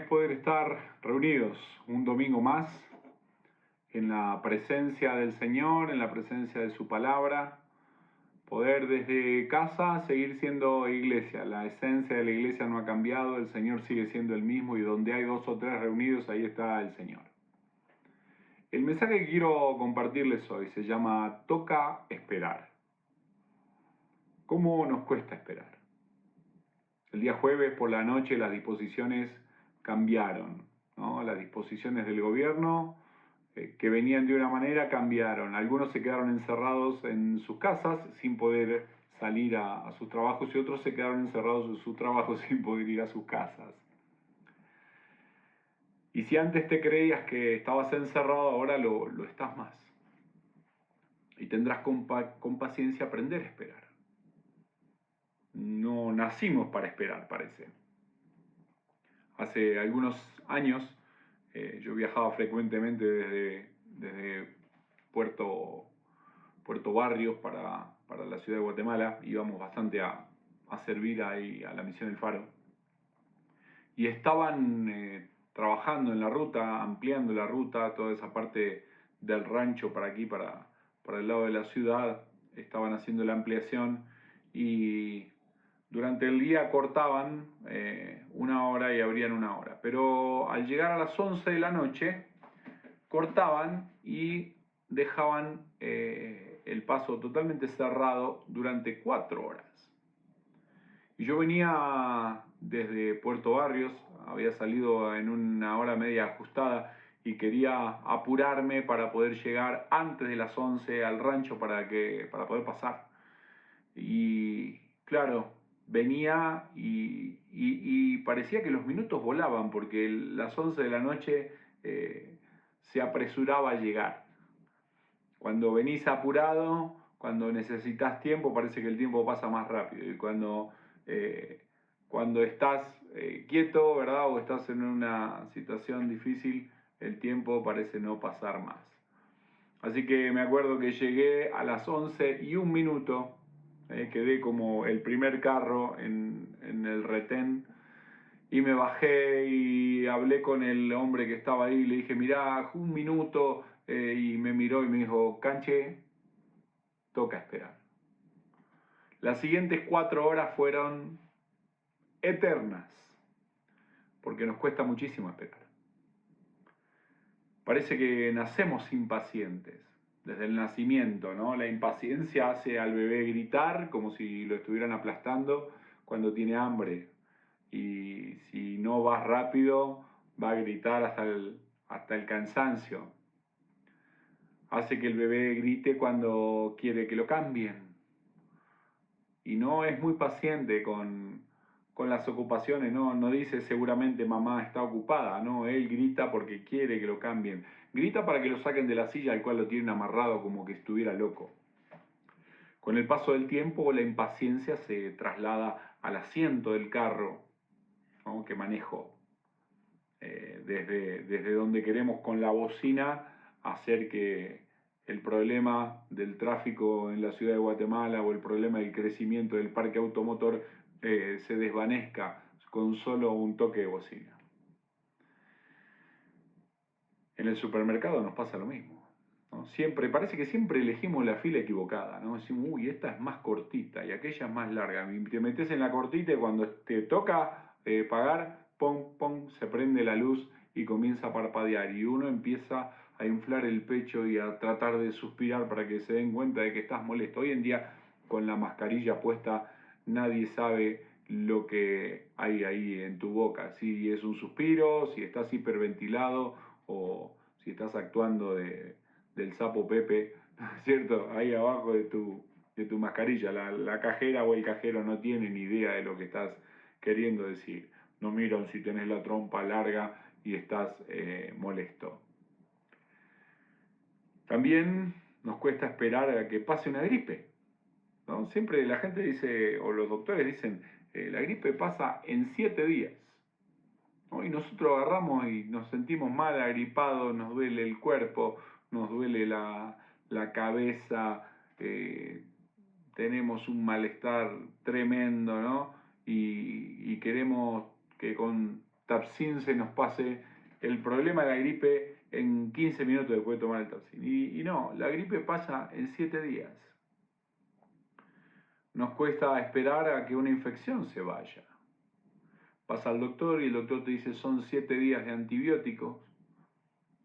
poder estar reunidos un domingo más en la presencia del Señor, en la presencia de su palabra, poder desde casa seguir siendo iglesia. La esencia de la iglesia no ha cambiado, el Señor sigue siendo el mismo y donde hay dos o tres reunidos, ahí está el Señor. El mensaje que quiero compartirles hoy se llama Toca esperar. ¿Cómo nos cuesta esperar? El día jueves por la noche las disposiciones cambiaron, ¿no? Las disposiciones del gobierno que venían de una manera cambiaron. Algunos se quedaron encerrados en sus casas sin poder salir a sus trabajos y otros se quedaron encerrados en sus trabajos sin poder ir a sus casas. Y si antes te creías que estabas encerrado, ahora lo estás más. Y tendrás con paciencia aprender a esperar. No nacimos para esperar, parece. Hace algunos años yo viajaba frecuentemente desde Puerto Barrios para la ciudad de Guatemala. Íbamos bastante a servir ahí a la misión El Faro. Y estaban trabajando en la ruta, ampliando la ruta, toda esa parte del rancho para aquí, para el lado de la ciudad. Estaban haciendo la ampliación y durante el día cortaban una hora y abrían una hora. Pero al llegar a las 11 de la noche, cortaban y dejaban el paso totalmente cerrado durante 4 horas. Y yo venía desde Puerto Barrios, había salido en una hora media ajustada y quería apurarme para poder llegar antes de las 11 al rancho para poder pasar. Y claro, venía y parecía que los minutos volaban porque las 11 de la noche se apresuraba a llegar. Cuando venís apurado, cuando necesitas tiempo, parece que el tiempo pasa más rápido. Y cuando estás quieto, ¿verdad? O estás en una situación difícil, el tiempo parece no pasar más. Así que me acuerdo que llegué a las 11 y un minuto, quedé como el primer carro en el retén y me bajé y hablé con el hombre que estaba ahí y le dije, mirá, un minuto, y me miró y me dijo, Canche, toca esperar. Las siguientes 4 horas fueron eternas, porque nos cuesta muchísimo esperar. Parece que nacemos impacientes, desde el nacimiento, ¿no? La impaciencia hace al bebé gritar como si lo estuvieran aplastando cuando tiene hambre. Y si no vas rápido, va a gritar hasta el cansancio. Hace que el bebé grite cuando quiere que lo cambien. Y no es muy paciente con las ocupaciones, no dice seguramente mamá está ocupada, no, él grita porque quiere que lo cambien. Grita para que lo saquen de la silla al cual lo tienen amarrado como que estuviera loco. Con el paso del tiempo la impaciencia se traslada al asiento del carro, ¿no? Que manejo. Desde donde queremos con la bocina hacer que el problema del tráfico en la ciudad de Guatemala o el problema del crecimiento del parque automotor se desvanezca con solo un toque de bocina. En el supermercado nos pasa lo mismo, ¿no? Parece que siempre elegimos la fila equivocada, ¿no? Decimos, uy, esta es más cortita y aquella es más larga. Y te metes en la cortita y cuando te toca pagar, pum, pum, se prende la luz y comienza a parpadear. Y uno empieza a inflar el pecho y a tratar de suspirar para que se den cuenta de que estás molesto. Hoy en día, con la mascarilla puesta, nadie sabe lo que hay ahí en tu boca. Si es un suspiro, si estás hiperventilado o si estás actuando del sapo Pepe, ¿cierto? Ahí abajo de tu mascarilla. La cajera o el cajero no tienen ni idea de lo que estás queriendo decir. No miran si tenés la trompa larga y estás molesto. También nos cuesta esperar a que pase una gripe, ¿no? Siempre la gente dice, o los doctores dicen, la gripe pasa en 7 días. ¿No? Y nosotros agarramos y nos sentimos mal, agripados, nos duele el cuerpo, nos duele la cabeza, tenemos un malestar tremendo, ¿no? Y queremos que con Tapsin se nos pase el problema de la gripe en 15 minutos después de tomar el Tapsin. Y no, la gripe pasa en 7 días. Nos cuesta esperar a que una infección se vaya. Vas al doctor y el doctor te dice son 7 días de antibióticos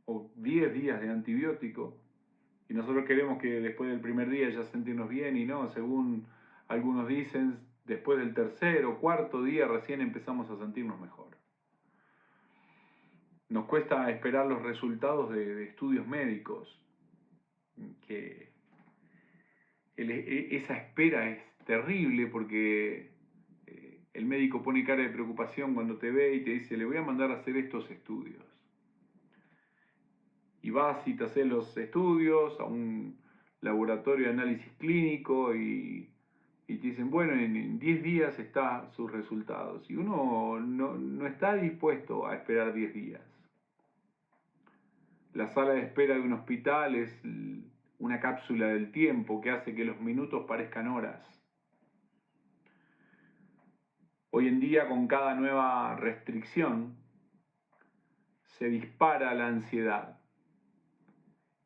o 10 días de antibiótico. Y nosotros queremos que después del primer día ya sentirnos bien y no, según algunos dicen, después del tercer o cuarto día recién empezamos a sentirnos mejor. Nos cuesta esperar los resultados de estudios médicos, que esa espera es terrible porque el médico pone cara de preocupación cuando te ve y te dice, le voy a mandar a hacer estos estudios. Y vas y te haces los estudios a un laboratorio de análisis clínico y te dicen, bueno, en 10 días están sus resultados. Y uno no está dispuesto a esperar 10 días. La sala de espera de un hospital es una cápsula del tiempo que hace que los minutos parezcan horas. Hoy en día, con cada nueva restricción, se dispara la ansiedad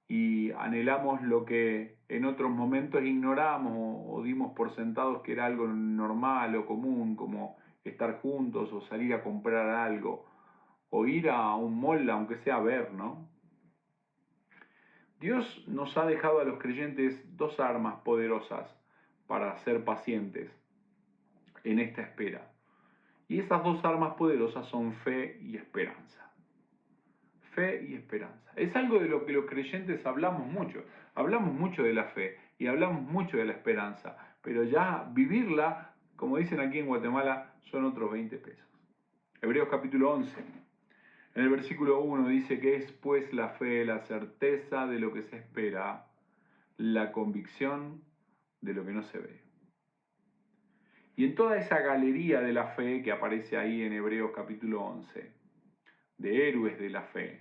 y anhelamos lo que en otros momentos ignoramos o dimos por sentados que era algo normal o común, como estar juntos o salir a comprar algo o ir a un mall, aunque sea a ver, ¿no? Dios nos ha dejado a los creyentes dos armas poderosas para ser pacientes en esta espera. Y esas dos armas poderosas son fe y esperanza. Fe y esperanza. Es algo de lo que los creyentes hablamos mucho. Hablamos mucho de la fe y hablamos mucho de la esperanza, pero ya vivirla, como dicen aquí en Guatemala, son otros 20 pesos. Hebreos capítulo 11. En el versículo 1 dice que es pues la fe, la certeza de lo que se espera, la convicción de lo que no se ve. Y en toda esa galería de la fe que aparece ahí en Hebreos capítulo 11, de héroes de la fe,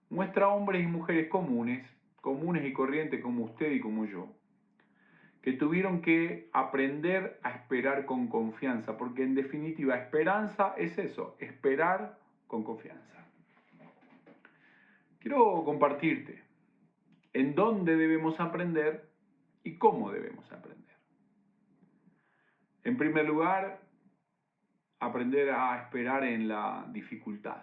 muestra hombres y mujeres comunes y corrientes como usted y como yo, que tuvieron que aprender a esperar con confianza, porque en definitiva esperanza es eso, esperar con confianza. Quiero compartirte en dónde debemos aprender y cómo debemos aprender. En primer lugar, aprender a esperar en la dificultad.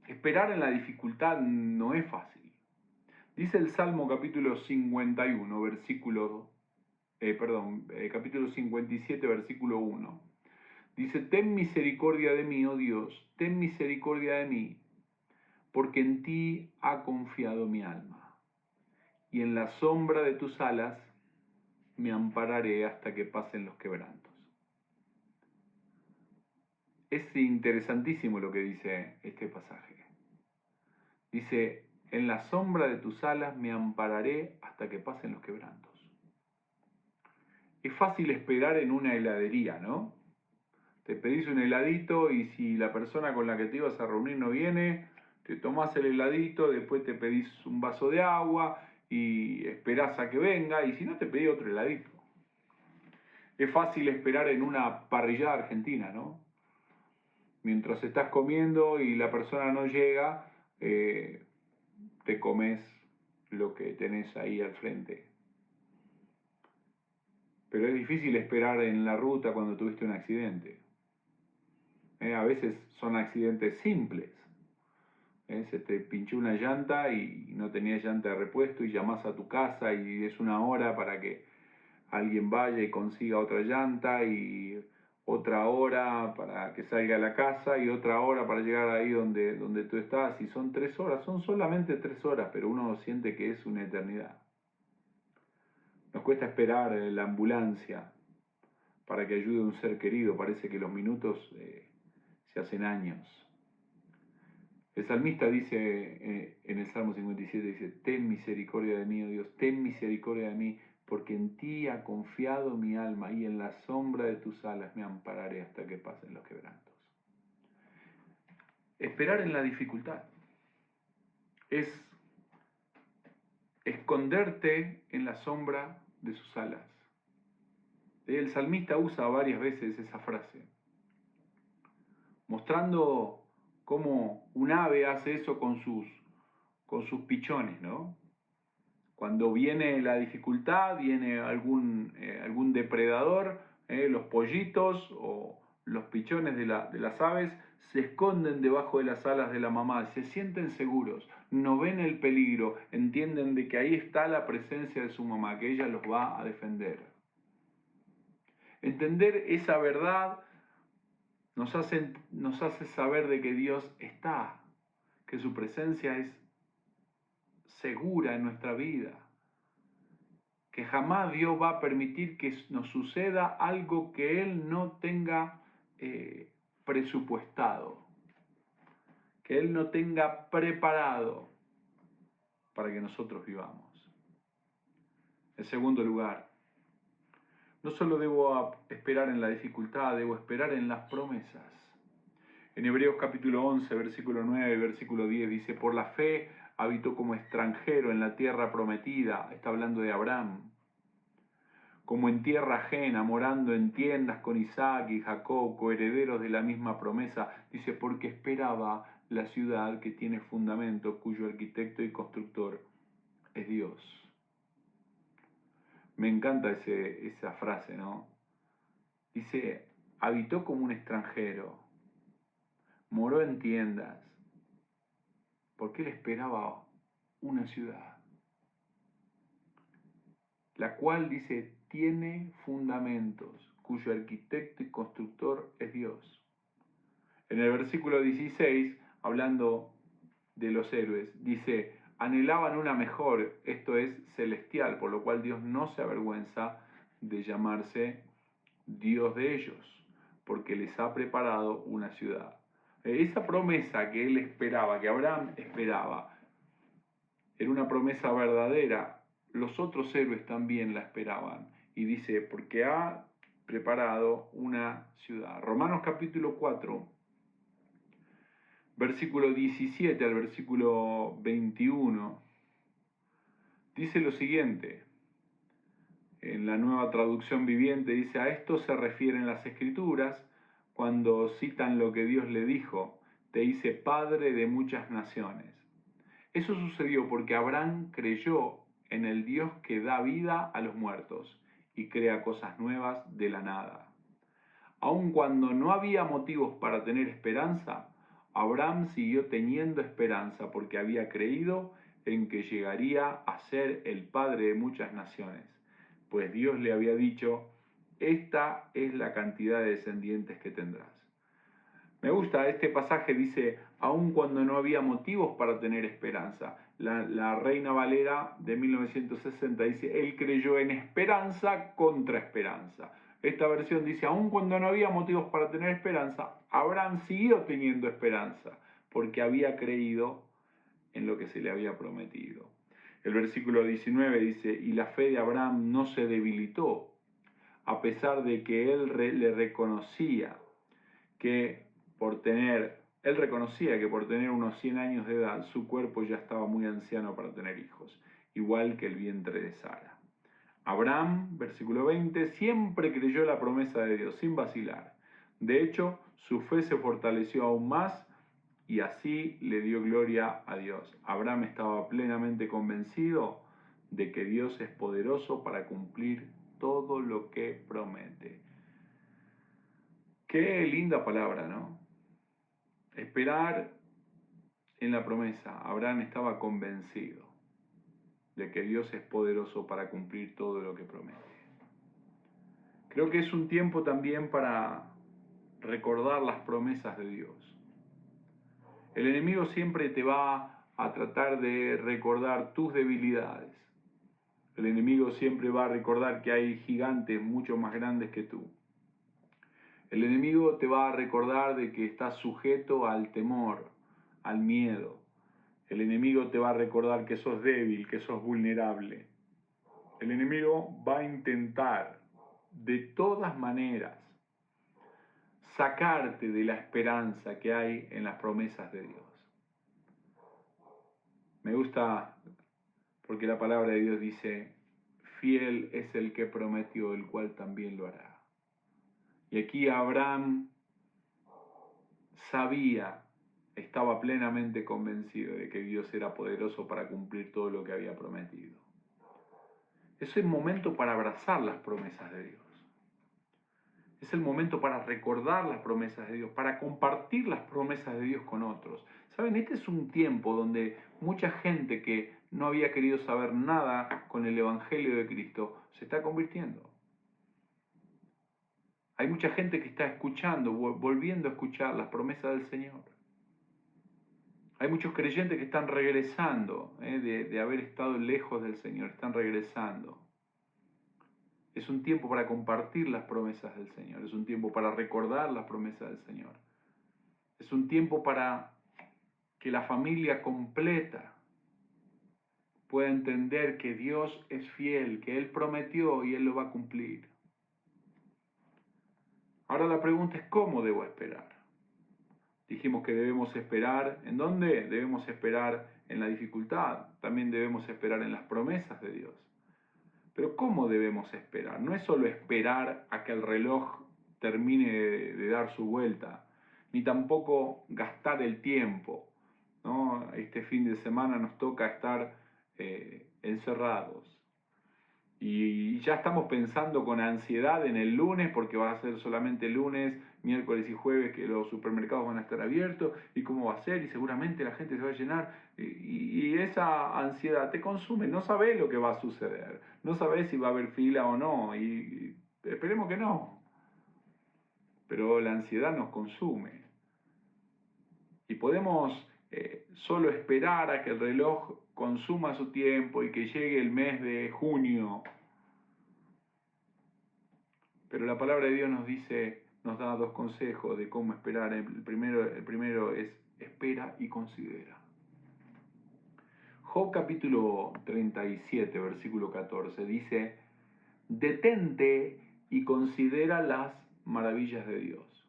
Esperar en la dificultad no es fácil. Dice el Salmo capítulo 51, capítulo 57, versículo 1. Dice, ten misericordia de mí, oh Dios, ten misericordia de mí, porque en ti ha confiado mi alma. Y en la sombra de tus alas me ampararé hasta que pasen los quebrantos. Es interesantísimo lo que dice este pasaje. Dice, en la sombra de tus alas me ampararé hasta que pasen los quebrantos. Es fácil esperar en una heladería, ¿no? Te pedís un heladito y si la persona con la que te ibas a reunir no viene, te tomás el heladito, después te pedís un vaso de agua y esperás a que venga y si no te pedís otro heladito. Es fácil esperar en una parrillada argentina, ¿no? Mientras estás comiendo y la persona no llega, te comes lo que tenés ahí al frente. Pero es difícil esperar en la ruta cuando tuviste un accidente. A veces son accidentes simples. Se te pinchó una llanta y no tenías llanta de repuesto y llamás a tu casa y es una hora para que alguien vaya y consiga otra llanta y otra hora para que salga a la casa y otra hora para llegar ahí donde tú estás. Y son 3 horas, son solamente 3 horas, pero uno siente que es una eternidad. Nos cuesta esperar la ambulancia para que ayude a un ser querido. Parece que los minutos se hacen años. El salmista dice en el Salmo 57, dice, ten misericordia de mí, oh Dios, ten misericordia de mí, porque en ti ha confiado mi alma y en la sombra de tus alas me ampararé hasta que pasen los quebrantos. Esperar en la dificultad es esconderte en la sombra de sus alas. El salmista usa varias veces esa frase. mostrando cómo un ave hace eso con sus pichones, ¿no? Cuando viene la dificultad, viene algún depredador, los pollitos o los pichones de las aves se esconden debajo de las alas de la mamá, se sienten seguros, no ven el peligro, entienden de que ahí está la presencia de su mamá, que ella los va a defender. Entender esa verdad nos hace saber de que Dios está, que su presencia es segura en nuestra vida, que jamás Dios va a permitir que nos suceda algo que Él no tenga presupuestado, que Él no tenga preparado para que nosotros vivamos. En segundo lugar, no solo debo esperar en la dificultad, debo esperar en las promesas. En Hebreos capítulo 11, versículo 9 y versículo 10 dice, por la fe habitó como extranjero en la tierra prometida, está hablando de Abraham, como en tierra ajena, morando en tiendas con Isaac y Jacob, coherederos de la misma promesa, dice, porque esperaba la ciudad que tiene fundamento, cuyo arquitecto y constructor es Dios. Me encanta esa frase, ¿no? Dice, habitó como un extranjero, moró en tiendas, porque él esperaba una ciudad, la cual, dice, tiene fundamentos, cuyo arquitecto y constructor es Dios. En el versículo 16, hablando de los héroes, dice, anhelaban una mejor, esto es celestial, por lo cual Dios no se avergüenza de llamarse Dios de ellos, porque les ha preparado una ciudad. Esa promesa que él esperaba, que Abraham esperaba, era una promesa verdadera. Los otros héroes también la esperaban. Y dice, porque ha preparado una ciudad. Romanos capítulo 4, versículo 17 al versículo 21, dice lo siguiente. En la Nueva Traducción Viviente dice, a esto se refieren las Escrituras cuando citan lo que Dios le dijo, te hice padre de muchas naciones. Eso sucedió porque Abraham creyó en el Dios que da vida a los muertos y crea cosas nuevas de la nada. Aun cuando no había motivos para tener esperanza, Abraham siguió teniendo esperanza porque había creído en que llegaría a ser el padre de muchas naciones, pues Dios le había dicho, esta es la cantidad de descendientes que tendrás. Me gusta este pasaje, dice, aun cuando no había motivos para tener esperanza. La Reina Valera de 1960 dice, él creyó en esperanza contra esperanza. Esta versión dice, aun cuando no había motivos para tener esperanza, Abraham siguió teniendo esperanza, porque había creído en lo que se le había prometido. El versículo 19 dice, y la fe de Abraham no se debilitó, a pesar de que le reconocía que él reconocía que por tener unos 100 años de edad, su cuerpo ya estaba muy anciano para tener hijos, igual que el vientre de Sara. Abraham, versículo 20, siempre creyó la promesa de Dios, sin vacilar. De hecho, su fe se fortaleció aún más y así le dio gloria a Dios. Abraham estaba plenamente convencido de que Dios es poderoso para cumplir todo lo que promete. Qué linda palabra, ¿no? Esperar en la promesa. Abraham estaba convencido de que Dios es poderoso para cumplir todo lo que promete. Creo que es un tiempo también para recordar las promesas de Dios. El enemigo siempre te va a tratar de recordar tus debilidades. El enemigo siempre va a recordar que hay gigantes mucho más grandes que tú. El enemigo te va a recordar de que estás sujeto al temor, al miedo. El enemigo te va a recordar que sos débil, que sos vulnerable. El enemigo va a intentar de todas maneras sacarte de la esperanza que hay en las promesas de Dios. Me gusta porque la palabra de Dios dice, fiel es el que prometió, el cual también lo hará. Y aquí Abraham estaba plenamente convencido de que Dios era poderoso para cumplir todo lo que había prometido. Es el momento para abrazar las promesas de Dios. Es el momento para recordar las promesas de Dios, para compartir las promesas de Dios con otros. Saben, este es un tiempo donde mucha gente que no había querido saber nada con el Evangelio de Cristo se está convirtiendo. Hay mucha gente que está escuchando, volviendo a escuchar las promesas del Señor. Hay muchos creyentes que están regresando, de haber estado lejos del Señor, están regresando. Es un tiempo para compartir las promesas del Señor, es un tiempo para recordar las promesas del Señor. Es un tiempo para que la familia completa pueda entender que Dios es fiel, que Él prometió y Él lo va a cumplir. Ahora la pregunta es ¿cómo debo esperar? Dijimos que debemos esperar, ¿en dónde? Debemos esperar en la dificultad, también debemos esperar en las promesas de Dios. Pero ¿cómo debemos esperar? No es solo esperar a que el reloj termine de dar su vuelta, ni tampoco gastar el tiempo, ¿no? Este fin de semana nos toca estar encerrados. Y ya estamos pensando con ansiedad en el lunes, porque va a ser solamente lunes, miércoles y jueves que los supermercados van a estar abiertos, y cómo va a ser, y seguramente la gente se va a llenar. Y esa ansiedad te consume, no sabes lo que va a suceder, no sabes si va a haber fila o no, y esperemos que no. Pero la ansiedad nos consume. Y podemos solo esperar a que el reloj consuma su tiempo y que llegue el mes de junio. Pero la palabra de Dios nos dice, nos da dos consejos de cómo esperar. El primero es espera y considera. Job capítulo 37, versículo 14 dice, detente y considera las maravillas de Dios.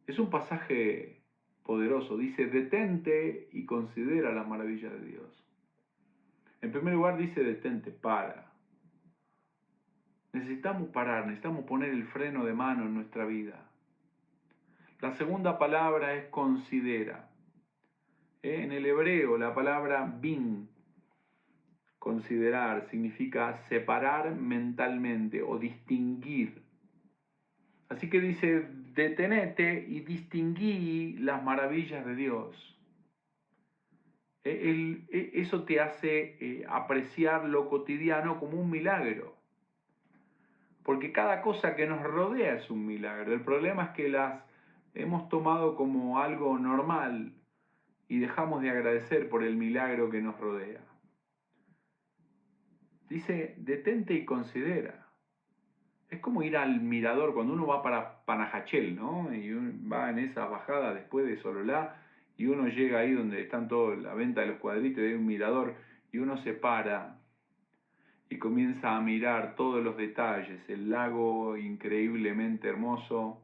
Es un pasaje poderoso, dice, detente y considera las maravillas de Dios. En primer lugar dice, detente, para. Necesitamos parar, necesitamos poner el freno de mano en nuestra vida. La segunda palabra es considera. En el hebreo la palabra bin, considerar, significa separar mentalmente o distinguir. Así que dice, detenete y distinguí las maravillas de Dios. Eso te hace apreciar lo cotidiano como un milagro. Porque cada cosa que nos rodea es un milagro. El problema es que las hemos tomado como algo normal y dejamos de agradecer por el milagro que nos rodea. Dice, detente y considera. Es como ir al mirador cuando uno va para Panajachel, ¿no? Y va en esa bajada después de Sololá y uno llega ahí donde están toda la venta de los cuadritos y hay un mirador y uno se para y comienza a mirar todos los detalles, el lago increíblemente hermoso,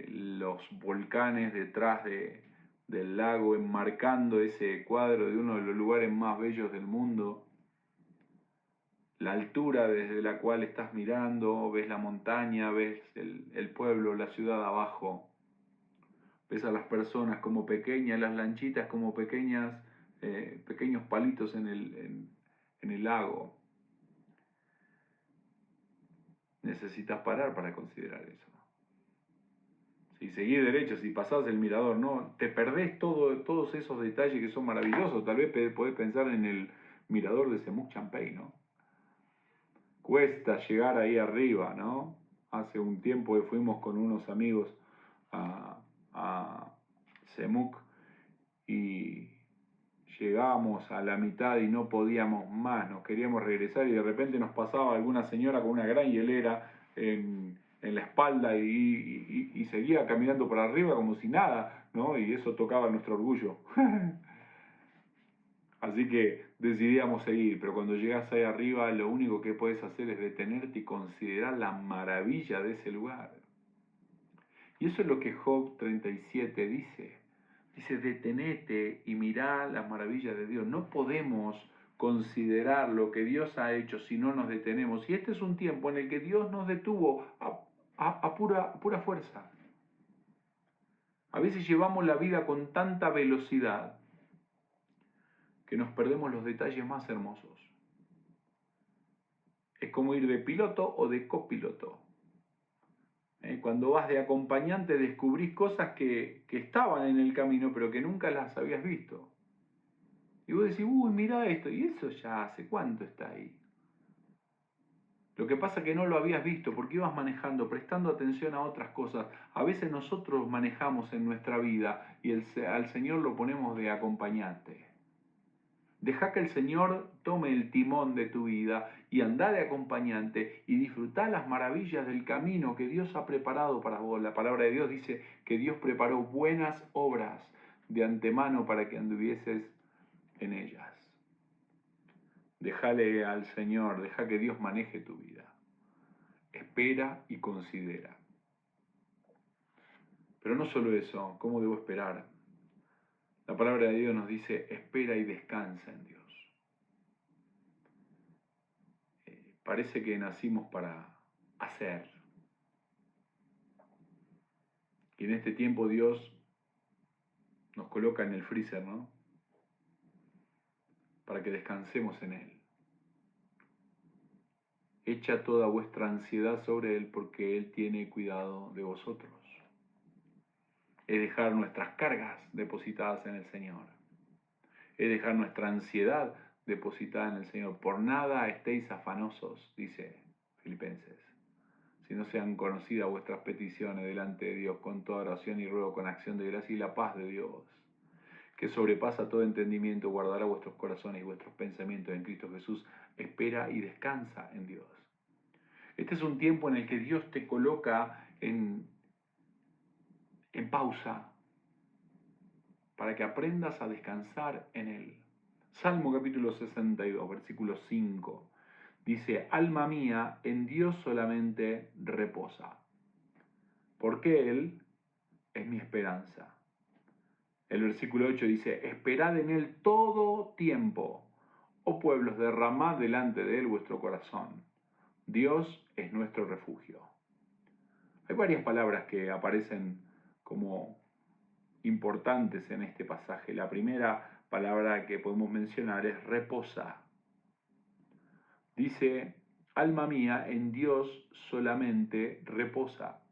los volcanes detrás del lago enmarcando ese cuadro de uno de los lugares más bellos del mundo, la altura desde la cual estás mirando, ves la montaña, ves el pueblo, la ciudad abajo, ves a las personas como pequeñas, las lanchitas como pequeños palitos en el lago. Necesitas parar para considerar eso. Si seguís derecho, si pasás el mirador, no, te perdés todos esos detalles que son maravillosos. Tal vez podés pensar en el mirador de Semuc Champey, ¿no? Cuesta llegar ahí arriba, ¿no? Hace un tiempo que fuimos con unos amigos a Semuc y llegamos a la mitad y no podíamos más, nos queríamos regresar y de repente nos pasaba alguna señora con una gran hielera en la espalda y seguía caminando por arriba como si nada, ¿no? Y eso tocaba nuestro orgullo. Así que decidíamos seguir, pero cuando llegas ahí arriba lo único que puedes hacer es detenerte y considerar la maravilla de ese lugar. Y eso es lo que Job 37 dice. Dice, detenete y mirá las maravillas de Dios. No podemos considerar lo que Dios ha hecho si no nos detenemos. Y este es un tiempo en el que Dios nos detuvo a pura fuerza. A veces llevamos la vida con tanta velocidad que nos perdemos los detalles más hermosos. Es como ir de piloto o de copiloto. Cuando vas de acompañante descubrís cosas que estaban en el camino pero que nunca las habías visto. Y vos decís, uy, mira esto, y eso ya hace cuánto está ahí. Lo que pasa es que no lo habías visto porque ibas manejando, prestando atención a otras cosas. A veces nosotros manejamos en nuestra vida y al Señor lo ponemos de acompañante. Deja que el Señor tome el timón de tu vida y anda de acompañante y disfruta las maravillas del camino que Dios ha preparado para vos. La palabra de Dios dice que Dios preparó buenas obras de antemano para que anduvieses en ellas. Déjale al Señor, deja que Dios maneje tu vida. Espera y considera. Pero no solo eso, ¿cómo debo esperar? La palabra de Dios nos dice, espera y descansa en Dios. Parece que nacimos para hacer. Y en este tiempo Dios nos coloca en el freezer, ¿no? Para que descansemos en Él. Echa toda vuestra ansiedad sobre Él porque Él tiene cuidado de vosotros. Es dejar nuestras cargas depositadas en el Señor. Es dejar nuestra ansiedad depositada en el Señor. Por nada estéis afanosos, dice Filipenses, si no sean conocidas vuestras peticiones delante de Dios con toda oración y ruego con acción de gracia, y la paz de Dios, que sobrepasa todo entendimiento, guardará vuestros corazones y vuestros pensamientos en Cristo Jesús. Espera y descansa en Dios. Este es un tiempo en el que Dios te coloca en pausa para que aprendas a descansar en Él. Salmo capítulo 62, versículo 5. Dice, alma mía, en Dios solamente reposa, porque Él es mi esperanza. El versículo 8 dice, esperad en Él todo tiempo, oh pueblos, derramad delante de Él vuestro corazón. Dios es nuestro refugio. Hay varias palabras que aparecen como importantes en este pasaje. La primera palabra que podemos mencionar es reposa. Dice, alma mía, en Dios solamente reposa.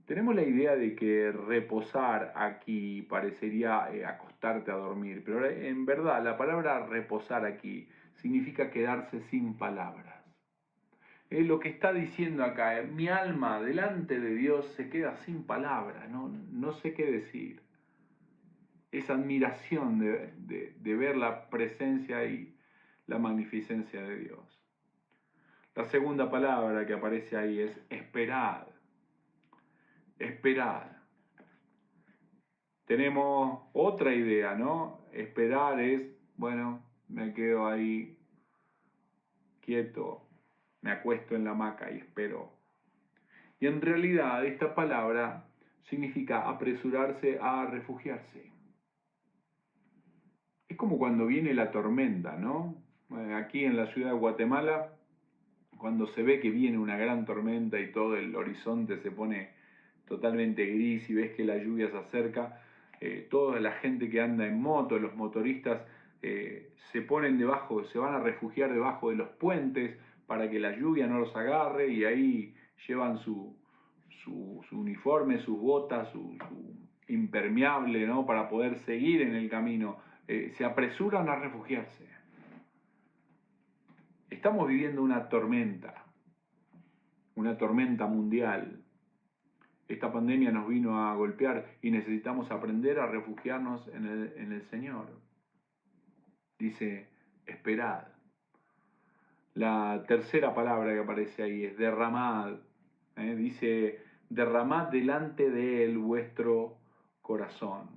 Tenemos la idea de que reposar aquí parecería acostarte a dormir, pero en verdad la palabra reposar aquí significa quedarse sin palabras. Lo que está diciendo acá, mi alma delante de Dios se queda sin palabras, no sé qué decir. Esa admiración de ver la presencia y la magnificencia de Dios. La segunda palabra que aparece ahí es esperad. Esperad. Tenemos otra idea, ¿no? Esperar es, bueno, me quedo ahí quieto, me acuesto en la hamaca y espero. Y en realidad esta palabra significa apresurarse a refugiarse. Es como cuando viene la tormenta, ¿no? Aquí en la ciudad de Guatemala, cuando se ve que viene una gran tormenta y todo el horizonte se pone totalmente gris y ves que la lluvia se acerca, toda la gente que anda en moto, los motoristas, se ponen debajo, se van a refugiar debajo de los puentes para que la lluvia no los agarre y ahí llevan su uniforme, sus botas, su impermeable, ¿no? Para poder seguir en el camino. Se apresuran a refugiarse. Estamos viviendo una tormenta mundial. Esta pandemia nos vino a golpear y necesitamos aprender a refugiarnos en el Señor. Dice, esperad. La tercera palabra que aparece ahí es derramad. Dice, derramad delante de Él vuestro corazón.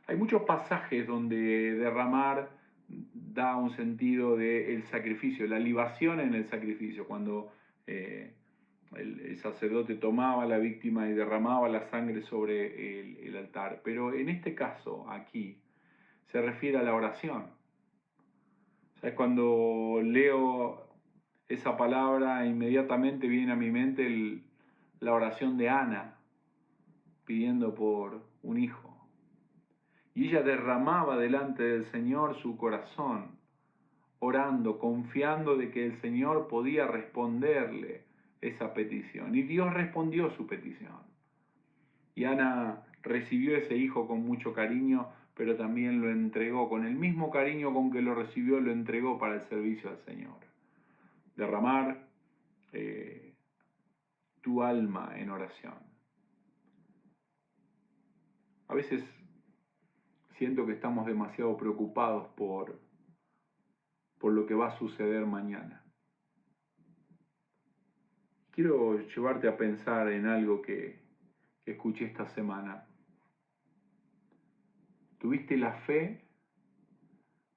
Hay muchos pasajes donde derramar da un sentido del sacrificio, la libación en el sacrificio, cuando el sacerdote tomaba a la víctima y derramaba la sangre sobre el altar. Pero en este caso, aquí, se refiere a la oración. ¿Sabes? Cuando leo esa palabra, inmediatamente viene a mi mente la oración de Ana, pidiendo por un hijo. Y ella derramaba delante del Señor su corazón, orando, confiando de que el Señor podía responderle esa petición. Y Dios respondió su petición. Y Ana recibió ese hijo con mucho cariño, pero también lo entregó, con el mismo cariño con que lo recibió, lo entregó para el servicio al Señor. Derramar tu alma en oración. A veces siento que estamos demasiado preocupados por lo que va a suceder mañana. Quiero llevarte a pensar en algo que escuché esta semana. ¿Tuviste la fe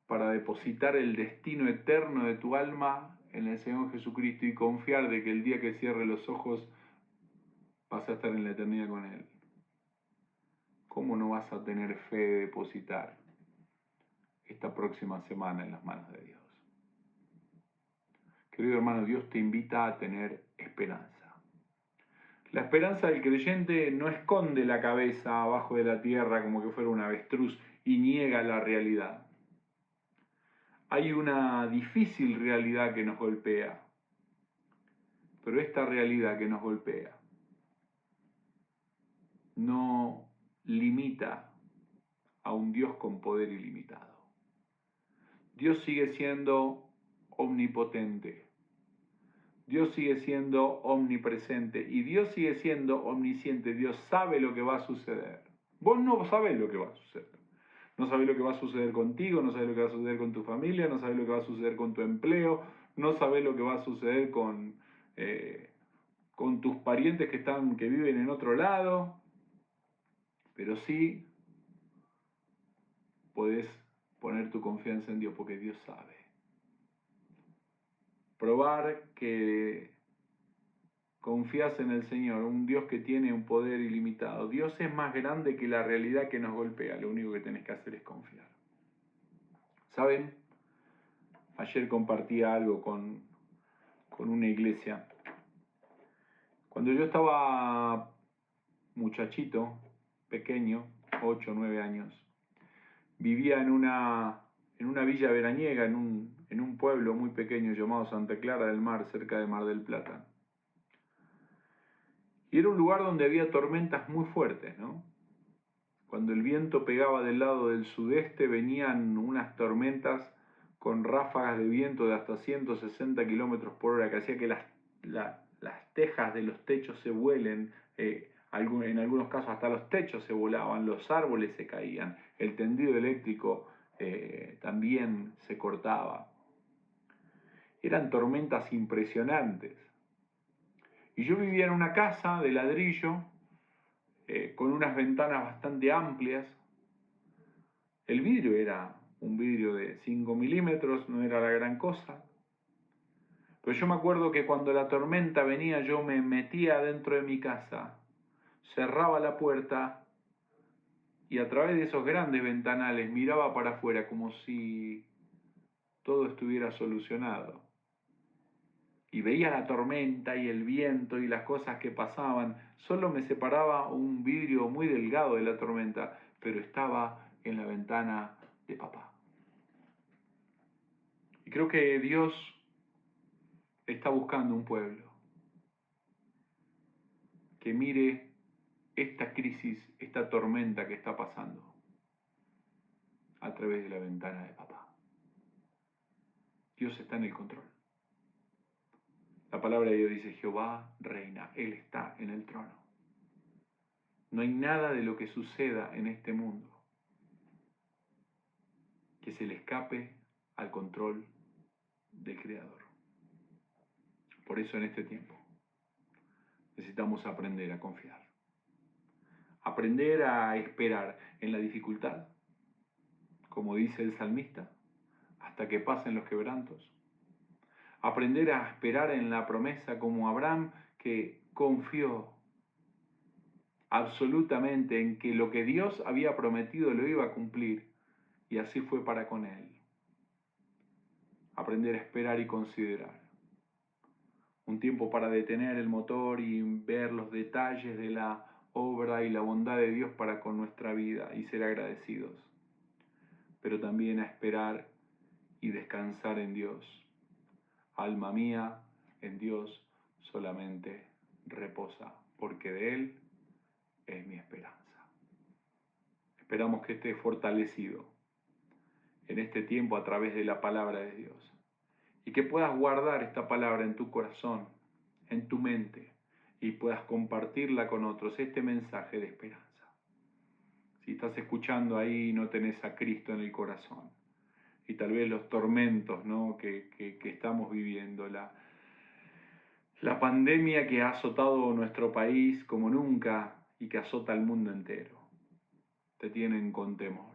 para depositar el destino eterno de tu alma en el Señor Jesucristo y confiar de que el día que cierre los ojos vas a estar en la eternidad con Él? ¿Cómo no vas a tener fe de depositar esta próxima semana en las manos de Dios? Querido hermano, Dios te invita a tener esperanza. La esperanza del creyente no esconde la cabeza abajo de la tierra como que fuera un avestruz y niega la realidad. Hay una difícil realidad que nos golpea, pero esta realidad que nos golpea no limita a un Dios con poder ilimitado. Dios sigue siendo omnipotente, Dios sigue siendo omnipresente y Dios sigue siendo omnisciente. Dios sabe lo que va a suceder. Vos no sabés lo que va a suceder. No sabés lo que va a suceder contigo, no sabés lo que va a suceder con tu familia, no sabés lo que va a suceder con tu empleo, no sabés lo que va a suceder con tus parientes que viven en otro lado, pero sí podés poner tu confianza en Dios porque Dios sabe. Probar que confías en el Señor, un Dios que tiene un poder ilimitado. Dios es más grande que la realidad que nos golpea, lo único que tenés que hacer es confiar. ¿Saben? Ayer compartía algo con una iglesia. Cuando yo estaba muchachito, pequeño, 8 o 9 años, vivía en una villa veraniega, en un pueblo muy pequeño llamado Santa Clara del Mar, cerca de Mar del Plata. Y era un lugar donde había tormentas muy fuertes, ¿no? Cuando el viento pegaba del lado del sudeste, venían unas tormentas con ráfagas de viento de hasta 160 kilómetros por hora, que hacía que las tejas de los techos se vuelen, en algunos casos hasta los techos se volaban, los árboles se caían, el tendido eléctrico también se cortaba. Eran tormentas impresionantes. Y yo vivía en una casa de ladrillo, con unas ventanas bastante amplias. El vidrio era un vidrio de 5 milímetros, no era la gran cosa. Pero yo me acuerdo que cuando la tormenta venía yo me metía dentro de mi casa, cerraba la puerta y a través de esos grandes ventanales miraba para afuera como si todo estuviera solucionado. Y veía la tormenta y el viento y las cosas que pasaban. Solo me separaba un vidrio muy delgado de la tormenta, pero estaba en la ventana de papá. Y creo que Dios está buscando un pueblo que mire esta crisis, esta tormenta que está pasando a través de la ventana de papá. Dios está en el control. La palabra de Dios dice, Jehová reina, Él está en el trono. No hay nada de lo que suceda en este mundo que se le escape al control del Creador. Por eso en este tiempo necesitamos aprender a confiar. Aprender a esperar en la dificultad, como dice el salmista, hasta que pasen los quebrantos. Aprender a esperar en la promesa como Abraham, que confió absolutamente en que lo que Dios había prometido lo iba a cumplir, y así fue para con él. Aprender a esperar y considerar. Un tiempo para detener el motor y ver los detalles de la obra y la bondad de Dios para con nuestra vida y ser agradecidos, pero también a esperar y descansar en Dios. Alma mía, en Dios solamente reposa, porque de Él es mi esperanza. Esperamos que estés fortalecido en este tiempo a través de la palabra de Dios y que puedas guardar esta palabra en tu corazón, en tu mente, y puedas compartirla con otros, este mensaje de esperanza. Si estás escuchando ahí y no tenés a Cristo en el corazón, y tal vez los tormentos, ¿no?, que estamos viviendo, la pandemia que ha azotado nuestro país como nunca y que azota al mundo entero, te tienen con temor.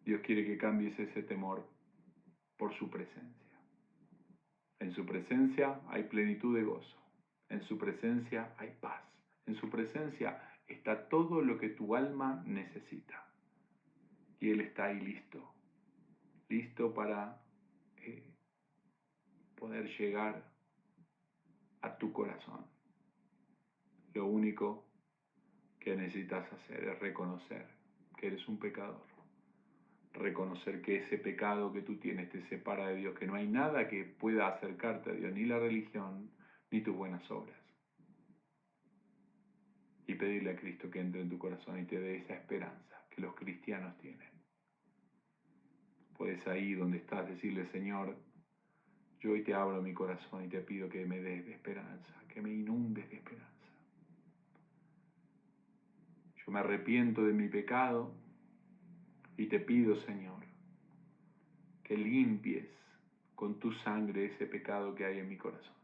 Dios quiere que cambies ese temor por su presencia. En su presencia hay plenitud de gozo. En su presencia hay paz. En su presencia está todo lo que tu alma necesita. Y Él está ahí listo. Listo para poder llegar a tu corazón. Lo único que necesitas hacer es reconocer que eres un pecador. Reconocer que ese pecado que tú tienes te separa de Dios, que no hay nada que pueda acercarte a Dios, ni la religión, ni tus buenas obras. Y pedirle a Cristo que entre en tu corazón y te dé esa esperanza que los cristianos tienen. Puedes ahí donde estás decirle: Señor, yo hoy te abro mi corazón y te pido que me des de esperanza, que me inundes de esperanza. Yo me arrepiento de mi pecado y te pido, Señor, que limpies con tu sangre ese pecado que hay en mi corazón.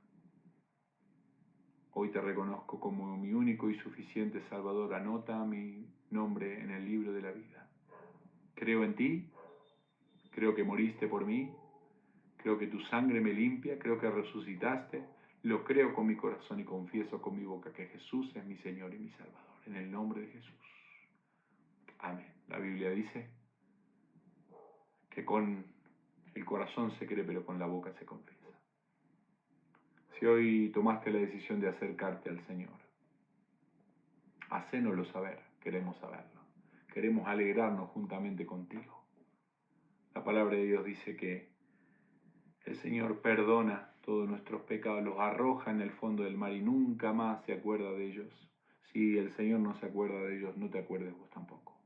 Hoy te reconozco como mi único y suficiente Salvador. Anota mi nombre en el libro de la vida. Creo en ti, creo que moriste por mí, creo que tu sangre me limpia, creo que resucitaste, lo creo con mi corazón y confieso con mi boca que Jesús es mi Señor y mi Salvador. En el nombre de Jesús. Amén. La Biblia dice que con el corazón se cree, pero con la boca se confiesa. Si hoy tomaste la decisión de acercarte al Señor, hacénoslo saber, queremos saberlo. Queremos alegrarnos juntamente contigo. La palabra de Dios dice que el Señor perdona todos nuestros pecados, los arroja en el fondo del mar y nunca más se acuerda de ellos. Si el Señor no se acuerda de ellos, no te acuerdes vos tampoco.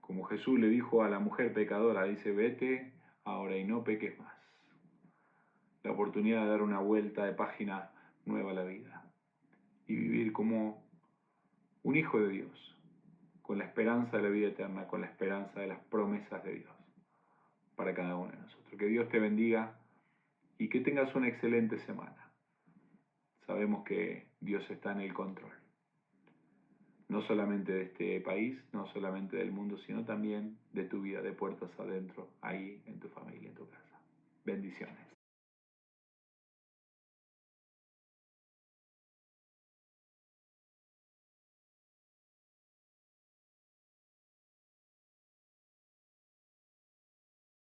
Como Jesús le dijo a la mujer pecadora, dice: vete ahora y no peques más. La oportunidad de dar una vuelta de página nueva a la vida y vivir como un hijo de Dios, con la esperanza de la vida eterna, con la esperanza de las promesas de Dios para cada uno de nosotros. Que Dios te bendiga y que tengas una excelente semana. Sabemos que Dios está en el control, no solamente de este país, no solamente del mundo, sino también de tu vida, de puertas adentro, ahí en tu familia, en tu casa. Bendiciones.